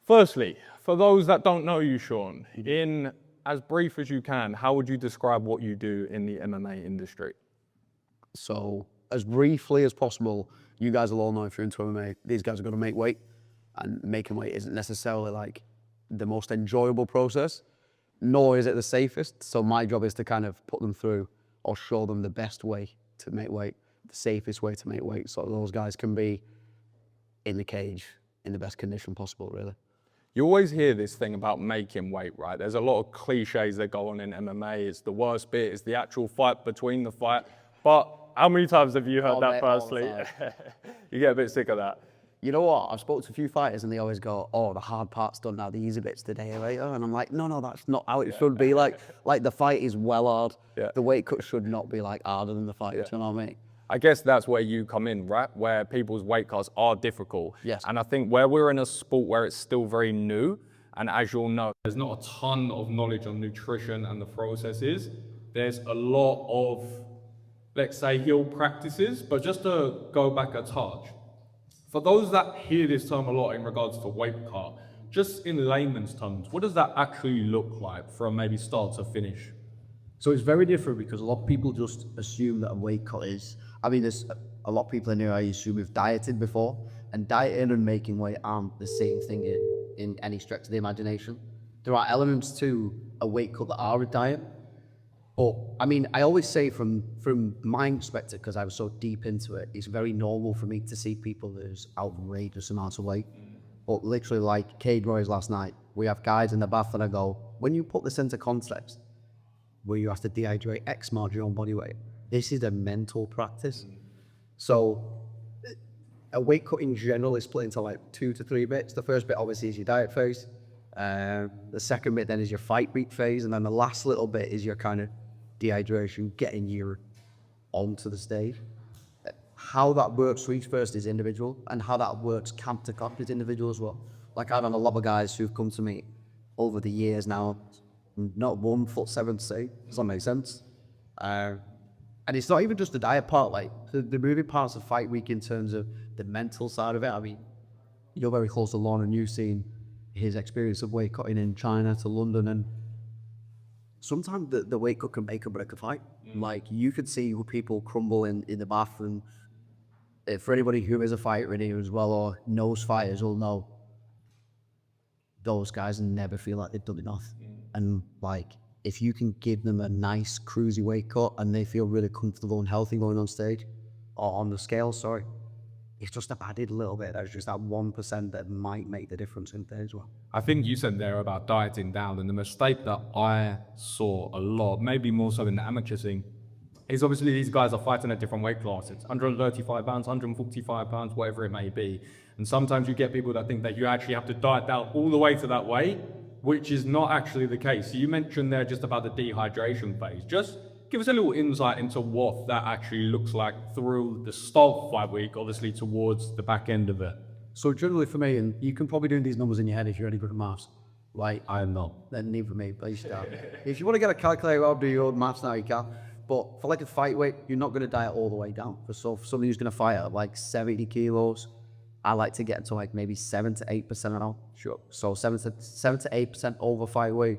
Firstly, for those that don't know you, Sean, in as brief as you can, how would you describe what you do in the MMA industry? So as briefly as possible, you guys will all know if you're into MMA, these guys are going to make weight, and making weight isn't necessarily like the most enjoyable process, nor is it the safest. So my job is to kind of put them through or show them the best way to make weight, the safest way to make weight, so those guys can be in the cage in the best condition possible, really. You always hear this thing about making weight, right? There's a lot of cliches that go on in MMA. It's the worst bit, it's the actual fight between the fight. But how many times have you heard that personally? You get a bit sick of that. You know what? I've spoken to a few fighters and they always go, "Oh, the hard part's done now, the easy bit's the day later." And I'm like, no, that's not how it should be. Like the fight is well hard. Yeah. The weight cut should not be like harder than the fight, you know what I mean? I guess that's where you come in, right? Where people's weight cuts are difficult. Yes. And I think where we're in a sport where it's still very new, and as you'll know, there's not a ton of knowledge on nutrition and the processes. There's a lot of, let's say, heel practices, but just to go back a touch, for those that hear this term a lot in regards to weight cut, just in layman's terms, what does that actually look like from maybe start to finish? So it's very different because a lot of people just assume that a weight cut is, I mean, there's a lot of people in here I assume have dieted before, and dieting and making weight aren't the same thing in any stretch of the imagination. There are elements to a weight cut that are a diet, but I mean, I always say from my perspective, because I was so deep into it, it's very normal for me to see people lose outrageous amounts of weight. But literally like Cade Roy's last night, we have guys in the bath that I go, when you put this into context, where you have to dehydrate X amount of your own body weight, this is a mental practice. So a weight cut in general is split into like 2 to 3 bits. The first bit obviously is your diet phase. The second bit then is your fight week phase. And then the last little bit is your kind of dehydration, getting you onto the stage. How that works for each person is individual, and how that works camp to camp is individual as well. Like I've had a lot of guys who've come to me over the years now, not 1 foot 7 to say, does that make sense? And it's not even just the diet part, like the moving parts of fight week in terms of the mental side of it. I mean, you're very close to Lon and you've seen his experience of weight cutting in China to London, and sometimes the weight cut can make or break a fight. Like you could see people crumble in the bathroom. For anybody who is a fighter in here as well or knows fighters will know those guys never feel like they've done enough. And like, if you can give them a nice cruisy weight cut and they feel really comfortable and healthy going on stage, or on the scale, sorry, it's just added a little bit. There's just that 1% that might make the difference in there as well. I think you said there about dieting down, and the mistake that I saw a lot, maybe more so in the amateur scene, is obviously these guys are fighting at different weight classes, 135 pounds, 145 pounds, whatever it may be. And sometimes you get people that think that you actually have to diet down all the way to that weight, which is not actually the case. So you mentioned there just about the dehydration phase. Just give us a little insight into what that actually looks like through the start of fight week, obviously towards the back end of it. So generally for me, and you can probably do these numbers in your head if you're any good at maths. Like, I am not. Then neither me, please start. If you want to get a calculator out, do your own maths now, you can. But for like a fight weight, you're not going to diet all the way down. So for somebody who's going to fight at like 70 kilos, I like to get to like maybe 7 to 8% now. Sure. So 7 to 8% over fight weight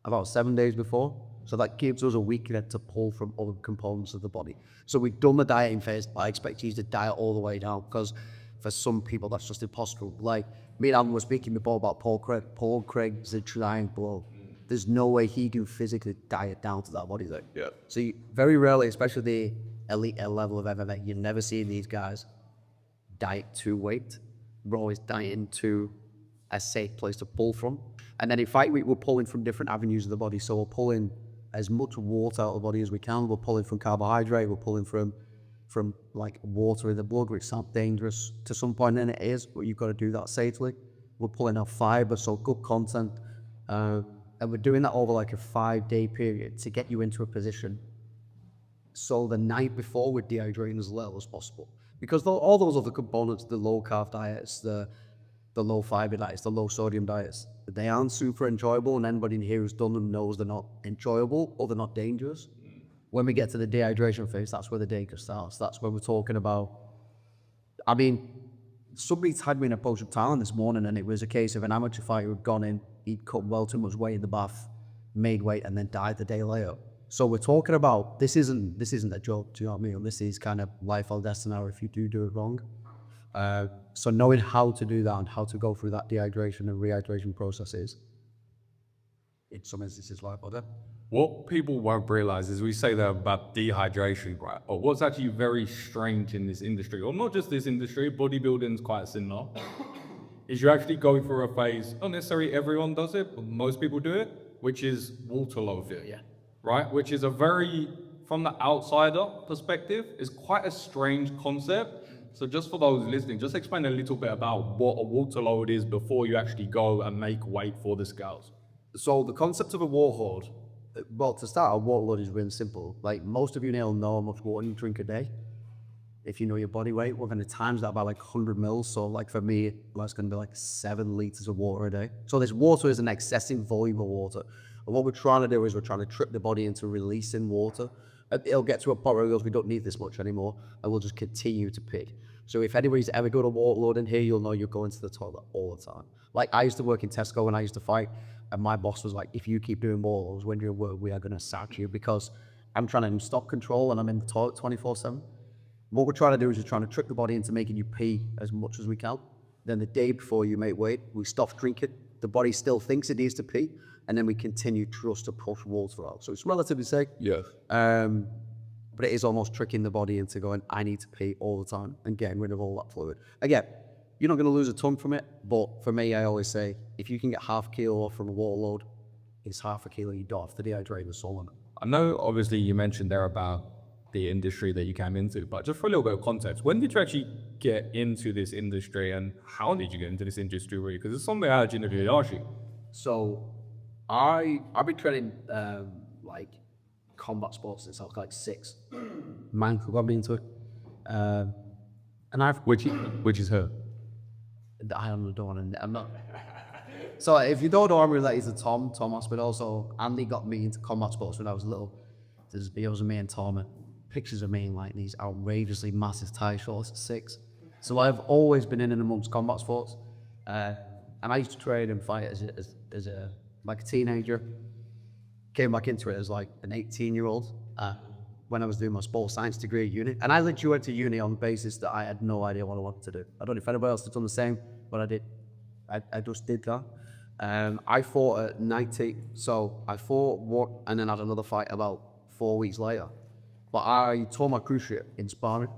about 7 days before. So that gives us a weekend to pull from other components of the body. So we've done the dieting phase, but I expect you to diet all the way down, because for some people that's just impossible. Like me and Alan were speaking before about Paul Craig. Paul Craig's a giant blow. There's no way he can physically diet down to that body weight. Yeah. So you, very rarely, especially the elite level of MMA, you never see these guys diet to weight. We're always dieting to a safe place to pull from. And then in fight week, we're pulling from different avenues of the body. So we're pulling as much water out of the body as we can. We're pulling from carbohydrate. We're pulling from like water in the blood, which sounds dangerous to some point, and it is, but you've got to do that safely. We're pulling out fiber, so good content. And we're doing that over like a 5-day period to get you into a position. So the night before, we're dehydrating as little as possible. Because all those other components, the low carb diets, the low fiber diets, the low sodium diets, they aren't super enjoyable, and anybody in here who's done them knows they're not enjoyable or they're not dangerous. When we get to the dehydration phase, that's where the danger starts. That's when we're talking about, I mean, somebody tagged me in a post of Thailand this morning, and it was a case of an amateur fighter who'd gone in, he'd cut well too much weight in the bath, made weight, and then died the day later. So we're talking about, this isn't a joke, do you know what I mean? This is kind of life or destiny if you do it wrong. So knowing how to do that and how to go through that dehydration and rehydration processes, in some instances, life or death. What people won't realize is we say that about dehydration, right? Or what's actually very strange in this industry, or not just this industry, bodybuilding is quite similar, is you're actually going through a phase, not necessarily everyone does it, but most people do it, which is water loading. Yeah. Right? Which is a very, from the outsider perspective, is quite a strange concept. So just for those listening, just explain a little bit about what a water load is before you actually go and make weight for the scales. So the concept of a water load, well, to start, a water load is really simple. Like most of you know how much water you drink a day. If you know your body weight, we're going to times that by like 100 mils. So like for me, that's going to be like 7 liters of water a day. So this water is an excessive volume of water. And what we're trying to do is we're trying to trick the body into releasing water. It'll get to a point where it goes, we don't need this much anymore, and we'll just continue to pee. So if anybody's ever got a water load in here, you'll know you're going to the toilet all the time. Like I used to work in Tesco when I used to fight, and my boss was like, if you keep doing water loads when you're at work, we are going to sack you, because I'm trying to stop control and I'm in the toilet 24/7. What we're trying to do is we're trying to trick the body into making you pee as much as we can. Then the day before you make weight, we stop drinking. The body still thinks it needs to pee, and then we continue just to push water out. So it's relatively safe. Yes. But it is almost tricking the body into going, I need to pee all the time, and getting rid of all that fluid. Again, you're not going to lose a ton from it, but for me, I always say, if you can get half a kilo from a water load, it's half a kilo you don't have to dehydrate the soul on it. I know obviously you mentioned there about the industry that you came into, but just for a little bit of context, when did you actually get into this industry, and how did you get into this industry really? Because it's something I actually never asked you. So I've been training like combat sports since I was like 6. Man, got me into it. And Which is her. I don't know, and I'm not. So if you don't know, I'm related to Tom Aspinall. So Andy got me into combat sports when I was little. There's videos of me and Tom, and pictures of me in like these outrageously massive tie shorts at 6. So I've always been in and amongst combat sports. And I used to train and fight as a teenager. Came back into it as like an 18-year-old when I was doing my sports science degree at uni. And I literally went to uni on the basis that I had no idea what I wanted to do. I don't know if anybody else has done the same, but I did. I just did that. I fought at 90, so I fought and then had another fight about 4 weeks later. But I tore my cruciate in sparring.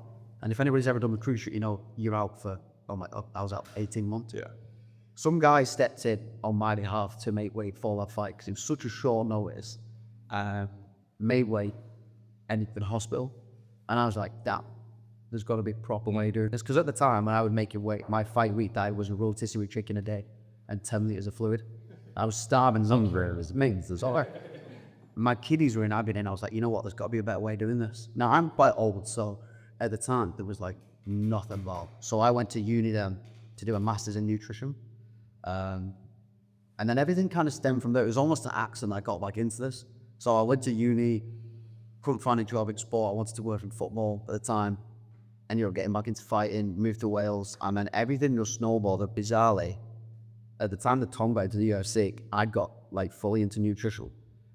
And if anybody's ever done the cruciate, you know, you're out for, I was out for 18 months. Yeah. Some guy stepped in on my behalf to make weight for that fight because it was such a short notice. Made weight, ended up in hospital. And I was like, damn, there's got to be a proper way to do this. Because at the time, when I would make it weight, my fight week diet was a rotisserie chicken a day and 10 liters of fluid. I was starving hungry. It was amazing. My kiddies were in agony, and I was like, you know what, there's got to be a better way of doing this. Now, I'm quite old, so at the time, there was like nothing involved. So I went to uni then to do a master's in nutrition. And then everything kind of stemmed from there. It was almost an accident I got back into this. So I went to uni, couldn't find a job in sport. I wanted to work in football at the time. And getting back into fighting, moved to Wales, and then everything just snowballed. Bizarrely, at the time that Tom got into the UFC, I got like fully into nutrition.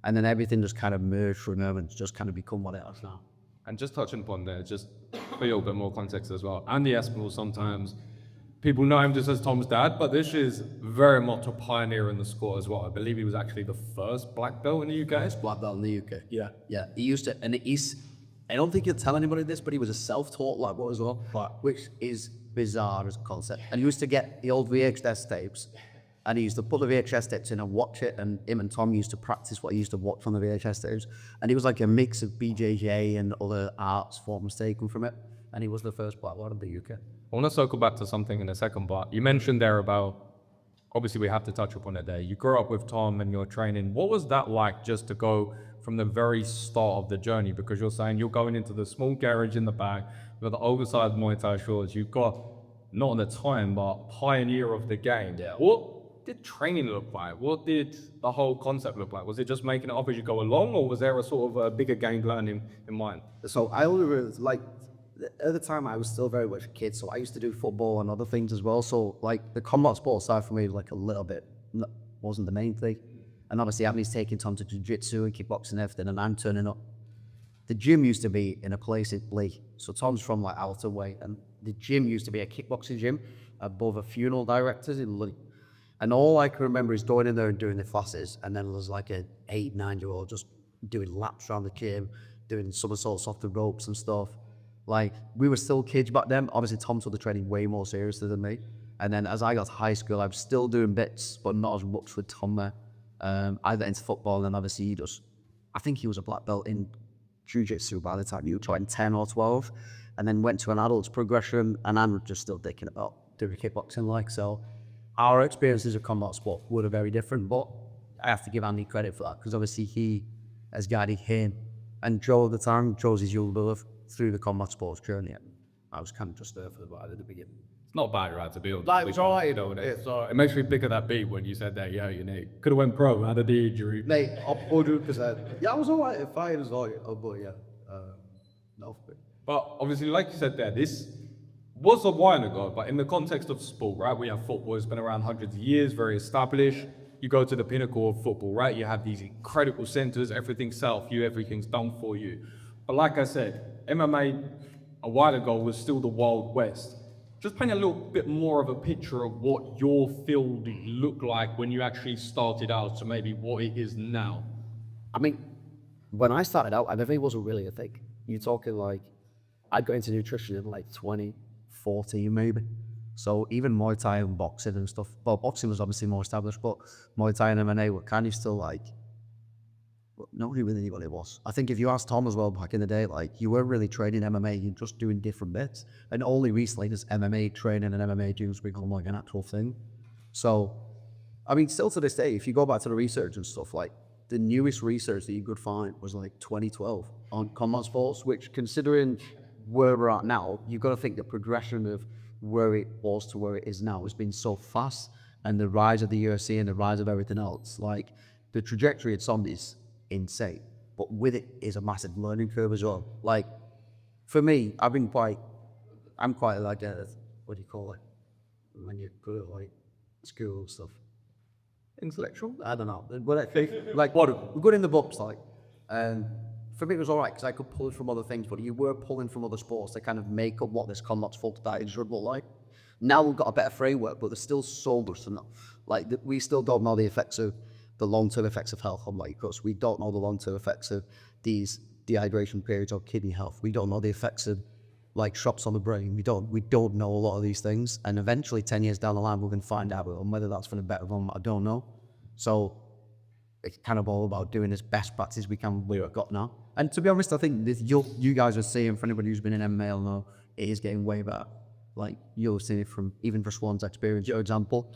And then everything just kind of merged for a moment, just kind of become what it is now. And just touching upon there, just for a little bit more context as well. Andy Aspinall, sometimes people know him just as Tom's dad, but this is very much a pioneer in the sport as well. I believe he was actually the first black belt in the UK. First black belt in the UK. Yeah. Yeah. He used to, and I don't think he'll tell anybody this, but he was a self-taught black belt as well, which is bizarre as a concept. And he used to get the old VHS tapes, and he used to put the VHS tapes in and watch it, and him and Tom used to practice what he used to watch on the VHS tapes. And he was like a mix of BJJ and other arts forms taken from it. And he was the first black belt in the UK. I want to circle back to something in a second, but you mentioned there about, obviously we have to touch upon it there. You grew up with Tom and your training. What was that like just to go from the very start of the journey? Because you're saying you're going into the small garage in the back with the oversized Muay Thai shorts. You've got, not at the time, but pioneer of the game. Yeah. What did training look like? What did the whole concept look like? Was it just making it up as you go along, or was there a sort of a bigger game plan in mind? So I only really, like, at the time I was still very much a kid, so I used to do football and other things as well. So like the combat sports side for me was like a little bit wasn't the main thing. And obviously Anthony's taking Tom to jiu-jitsu and kickboxing and everything, and I'm turning up. The gym used to be in a place in Lee. So Tom's from like Alton Way, and the gym used to be a kickboxing gym above a funeral director's in Lee. And all I can remember is going in there and doing the classes, and then there was like an 8, 9-year-old just doing laps around the gym, doing somersaults off the ropes and stuff. Like, we were still kids back then. Obviously, Tom took the training way more seriously than me. And then as I got to high school, I was still doing bits, but not as much with Tom there. I got into football, and obviously I think he was a black belt in jiu-jitsu by the time you were 10 or 12, and then went to an adult's progression, and I'm just still thinking about doing kickboxing like. So our experiences of combat sport were very different, but I have to give Andy credit for that, because obviously he has guided him and Joe at the time, Joe's his younger brother, through the combat sports journey. I was kind of just there for the ride at the beginning. It's not bad, right, to build. Like, it's all right. You know, it makes me pick of that beat when you said that, yeah, you know, could have went pro, had a the injury. Mate, 100%. Yeah, I was all right at fighting as well. Oh, but yeah, no. But obviously, like you said there, this was a while ago, but in the context of sport, right, we have football, it's been around hundreds of years, very established. You go to the pinnacle of football, right, you have these incredible centers, everything's set up for you, everything's done for you. But like I said, MMA a while ago was still the Wild West. Just paint a little bit more of a picture of what your field looked like when you actually started out to maybe what it is now. I mean, when I started out, MMA wasn't really a thing. You're talking like, I got into nutrition in like 2014 maybe. So even Muay Thai and boxing and stuff, well, boxing was obviously more established, but Muay Thai and MMA were kind of still like, well, nobody really knew what it was. I think if you asked Tom as well back in the day, like, you weren't really training MMA, you're just doing different bits. And only recently does MMA training and MMA dudes become like an actual thing. So, I mean, still to this day, if you go back to the research and stuff, like, the newest research that you could find was like 2012 on combat sports, which, considering where we're at now, you've got to think the progression of where it was to where it is now has been so fast, and the rise of the UFC and the rise of everything else, like, the trajectory it's on is insane, but with it is a massive learning curve as well. Like, for me, I'm quite like what do you call it when you go to like school stuff? Intellectual? I don't know. But I think, like, what we're good in the books, like, and for me it was all right because I could pull it from other things, but you were pulling from other sports to kind of make up what this combat sport diet should look like. Now we've got a better framework, but there's still so much to know. Like, we still don't know the effects of the long-term effects of health on weight cuts. We don't know the long-term effects of these dehydration periods or kidney health. We don't know the effects of like shots on the brain. We don't know a lot of these things. And eventually 10 years down the line, we're going to find out, and whether that's for the better or not, I don't know. So it's kind of all about doing as best practice we can with what we've got now. And to be honest, I think this, you guys are seeing, for anybody who's been in MMA will know, it is getting way better. Like, you'll see it from even for Swan's experience, your example.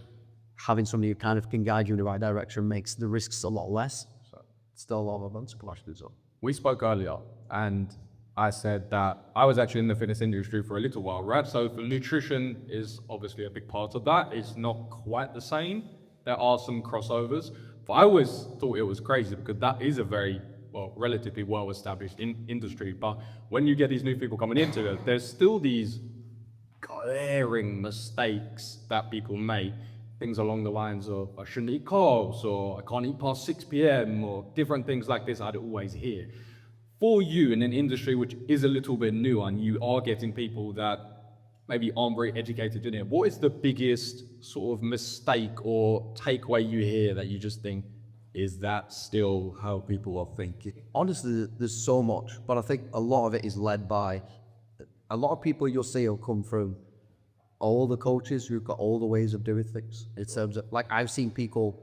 Having somebody who kind of can guide you in the right direction makes the risks a lot less. So still a lot of months to do so. We spoke earlier, and I said that I was actually in the fitness industry for a little while, right? So the nutrition is obviously a big part of that. It's not quite the same. There are some crossovers, but I always thought it was crazy because that is a very, well, relatively well-established industry. But when you get these new people coming into it, there's still these glaring mistakes that people make. Things along the lines of, I shouldn't eat carbs, or I can't eat past 6 p.m, or different things like this I'd always hear. For you, in an industry which is a little bit new, and you are getting people that maybe aren't very educated in it, what is the biggest sort of mistake or takeaway you hear that you just think, is that still how people are thinking? Honestly, there's so much, but I think a lot of it is led by, a lot of people you'll see will come from all the coaches who've got all the ways of doing things. In terms of, like, I've seen people,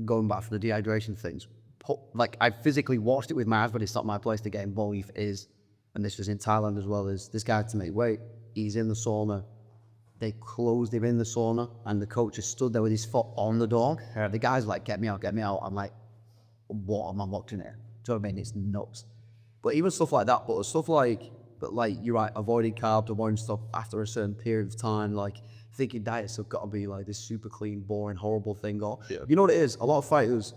going back from the dehydration things, like, I physically watched it with my eyes, but it's not my place to get involved with, and this was in Thailand as well, is this guy to make weight, he's in the sauna, they closed him in the sauna, and the coach just stood there with his foot on the door. The guy's like, get me out. I'm like, what am I watching here? Do you know what I mean? It's nuts. But even stuff like that, but stuff like, you're right, avoiding carbs, avoiding stuff after a certain period of time, like, thinking diets have got to be like this super clean, boring, horrible thing, or, you know what it is? A lot of fighters,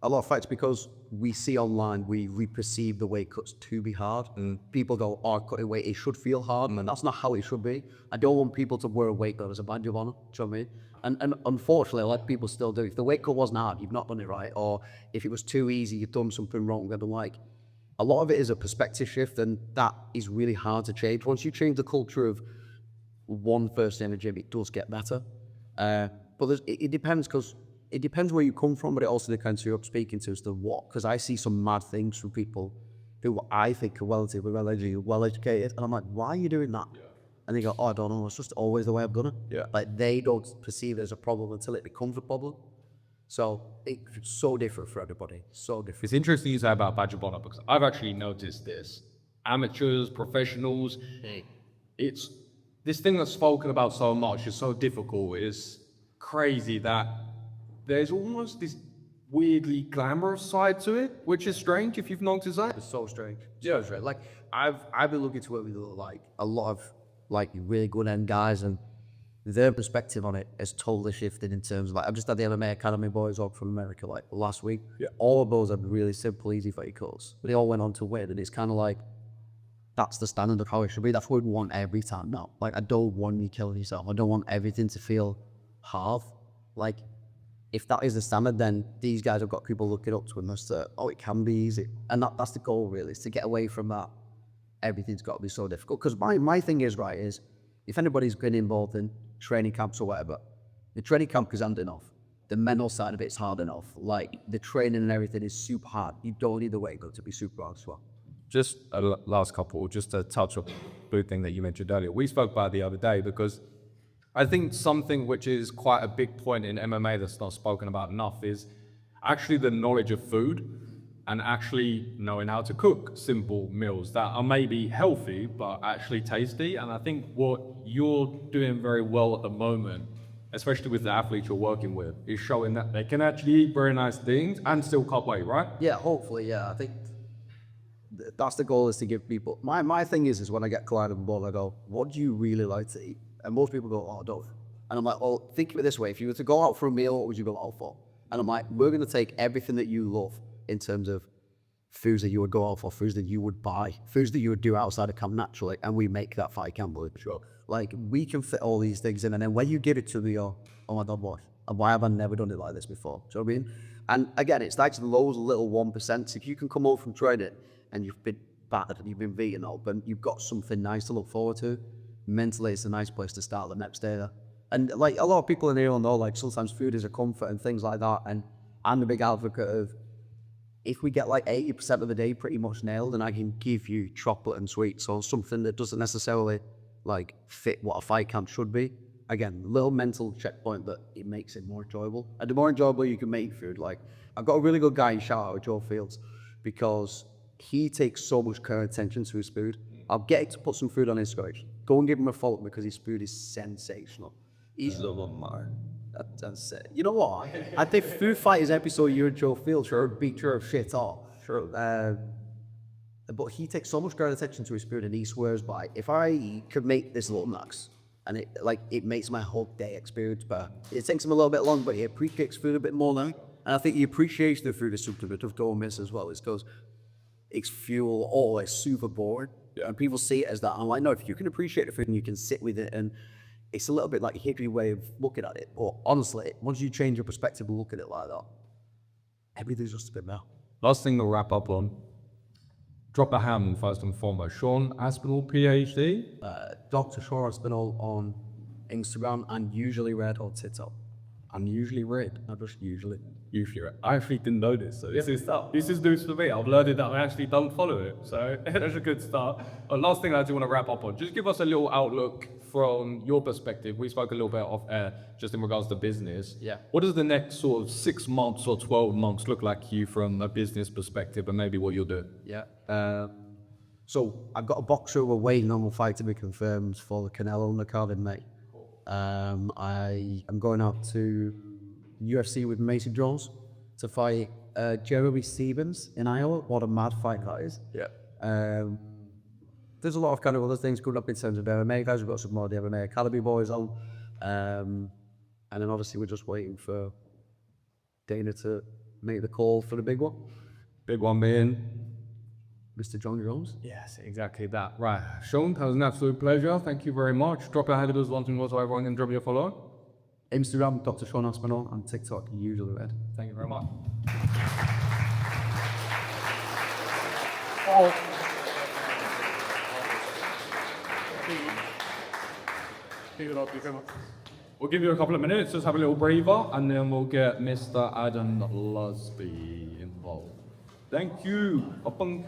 a lot of fights, because we see online, we perceive the weight cuts to be hard. People go, oh, cutting weight, it should feel hard, and that's not how it should be. I don't want people to wear a weight cut as a badge of honor. Do you know what I mean? And unfortunately, a lot of people still do. If the weight cut wasn't hard, you've not done it right, or if it was too easy, you've done something wrong. And I'm like, a lot of it is a perspective shift, and that is really hard to change. Once you change the culture of one person in a gym, it does get better. But it depends, because it depends where you come from, but it also depends who you're speaking to as to what. Because I see some mad things from people who I think are relatively well educated, and I'm like, why are you doing that? Yeah. And they go, oh, I don't know, it's just always the way I've done it. Yeah. Like, they don't perceive it as a problem until it becomes a problem. So it's so different for everybody. So different. It's interesting you say about badge of honor, because I've actually noticed this. Amateurs, professionals, it's this thing that's spoken about so much is so difficult. It's crazy that there's almost this weirdly glamorous side to it, which is strange if you've noticed that. It's so strange. So strange. Like, I've been looking to work with like a lot of like really good end guys, and their perspective on it has totally shifted in terms of, like, I've just had the MMA Academy boys up from America like last week. Yeah. All of those are really simple, easy fight calls, but they all went on to win, and it's kind of like, that's the standard of how it should be. That's what we want every time now. Like, I don't want you killing yourself. I don't want everything to feel hard. Like, if that is the standard, then these guys have got people looking up to them as to, oh, it can be easy. And that's the goal, really, is to get away from that. Everything's got to be so difficult. Because my thing is, right, is if anybody's been involved in training camps or whatever, the training camp is hard enough. The mental side of it's hard enough. Like, the training and everything is super hard. You don't need the weight to be super hard as well. Just a last couple, just to touch on the thing that you mentioned earlier. We spoke about it the other day, because I think something which is quite a big point in MMA that's not spoken about enough is actually the knowledge of food, and actually knowing how to cook simple meals that are maybe healthy but actually tasty. And I think what you're doing very well at the moment, especially with the athletes you're working with, is showing that they can actually eat very nice things and still cut weight, right? Yeah, hopefully, yeah. I think that's the goal, is to give people, my thing is when I get client on board, I go, what do you really like to eat? And most people go, oh, dove. And I'm like, well, think of it this way. If you were to go out for a meal, what would you go out for? And I'm like, we're going to take everything that you love in terms of foods that you would go out for, foods that you would buy, foods that you would do outside of camp naturally, and we make that fight camp with. Sure. Like, we can fit all these things in, and then when you give it to me, oh my God, why have I never done it like this before? Do you know what I mean? And again, it's like those little 1%. If you can come home from training and you've been battered and you've been beaten up, and you've got something nice to look forward to, mentally it's a nice place to start the next day. And like, a lot of people in here will know, like, sometimes food is a comfort and things like that, and I'm a big advocate of, if we get like 80% of the day pretty much nailed, and I can give you chocolate and sweets or something that doesn't necessarily like fit what a fight camp should be, again, little mental checkpoint that it makes it more enjoyable. And the more enjoyable you can make food, like, I've got a really good guy in shout out, Joe Fields, because he takes so much care and attention to his food. I'll get him to put some food on his story. Go and give him a follow, because his food is sensational. He's the one, man. That's it. You know what? I think Food Fighters episode, you're Joe Fields, sure, beat your shit off. Sure. But he takes so much care and attention to his food, and he swears by, if I could make this little max, and it makes my whole day experience better. It takes him a little bit long, but he appreciates food a bit more now. And I think he appreciates the food is something that don't miss as well. It's because it's fuel, always super boring. Yeah. And people see it as that. I'm like, no, if you can appreciate the food and you can sit with it, and it's a little bit like a hippie way of looking at it. But honestly, once you change your perspective and look at it like that, everything's just a bit better. Last thing to wrap up on, drop a hand first and foremost. Sean Aspinall, PhD? Dr. Sean Aspinall on Instagram, and usually red on TikTok. I'm usually red. Not just usually. Usually red. I actually didn't know this, so this is news for me. I've learned that I actually don't follow it, so that's a good start. Last thing I do want to wrap up on, just give us a little outlook from your perspective. We spoke a little bit off air just in regards to business. Yeah. What does the next sort of 6 months or 12 months look like to you from a business perspective, and maybe what you'll do? Yeah. So I've got a boxer we're waiting on, will fight to be confirmed for the Canelo undercard in May. I am going out to UFC with Mason Jones to fight Jeremy Stevens in Iowa. What a mad fight that is. Yeah. There's a lot of kind of other things coming up in terms of MMA guys. We've got some more of the MMA Academy boys on. And then obviously we're just waiting for Dana to make the call for the big one. Big one being. Mr. John Jones. Yes, exactly that. Right. Sean, that was an absolute pleasure. Thank you very much. Drop your handles wanting what so everyone can drop you a follow. Instagram, Dr. Sean Aspinall, and TikTok, usually red. Thank you very much. We'll give you a couple of minutes, just have a little breather, and then we'll get Mr. Adam Lusby involved. Thank you. Up on